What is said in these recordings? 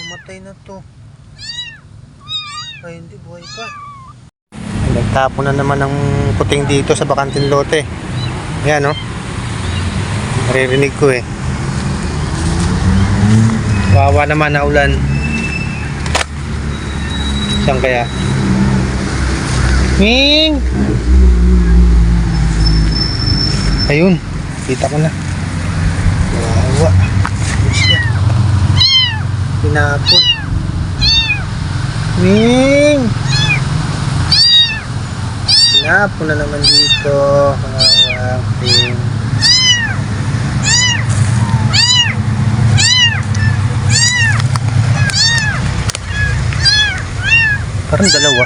Namatay na to. Ay, hindi, buhay pa. Nagtapo na naman ng kuting dito sa bakanting lote. Yan, no? Naririnig ko eh. Wawa naman na ulan. Saan kaya? Ming! Ayun, kita ko na. Wawa. Pinapon. Ming! Pinapon na naman dito. Wawa. Ming. Parang dalawa.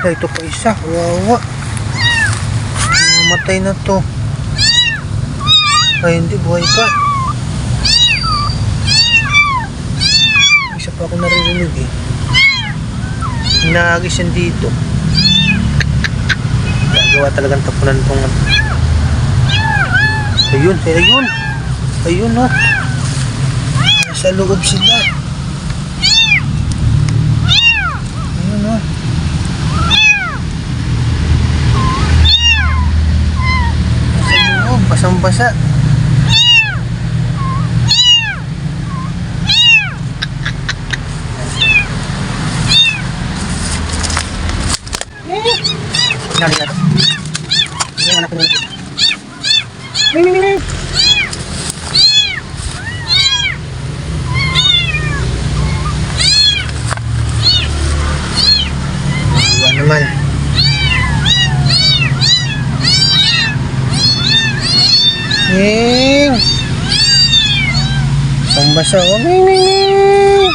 Ay, ito pa isa. Wawa. Namatay na to. Ay, hindi, buhay pa. Isa pa ako naririnig eh. Hinahagis yan dito. Gagawa talagang tapunan tong. Ayun, ayun. Ayun, no. Nasa loob sila. Ayun, no. Nasa loob, basang-basa. Nari na to. Hindi naman ako nito. Buwa naman. Ming! Pambasa ko. Ming! Ming!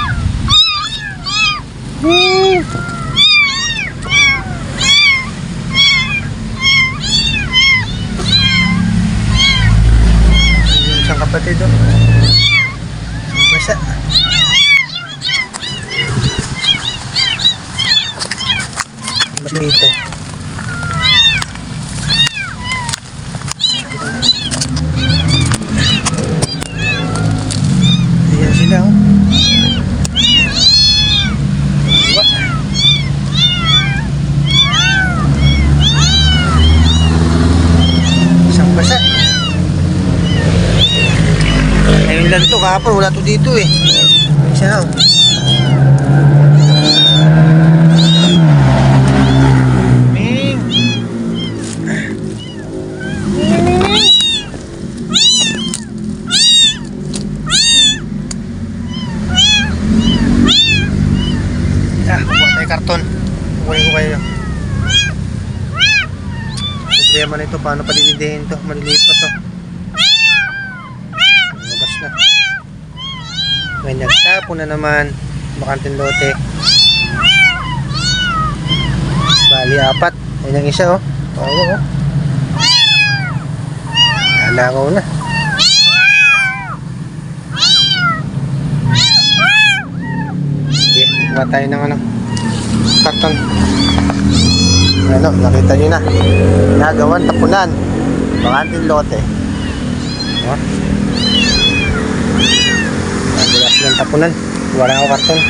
Ming! Isang kapatid doon. Basa. Bas dito. Ayan sila, oh. Diba? Isang basa. Ayun lang to, kahapon wala to dito eh. Isa, oh. Ming! Buka tayo karton. Kukunin ko kayo. Problema na ito, paano palilindihin to? Maliliit pa to. Lumabas na. May nagtapo na naman. Bakanting lote. Bali, 4. Ayun ang isa, oh. Tawa, oh. Nalangaw na. Sige, buka tayo ng ano, karton. Ano, nakita nyo na. Nagawan, tapunan. Bakanting lote. Nagulas ng tapunan. Wala ako karton.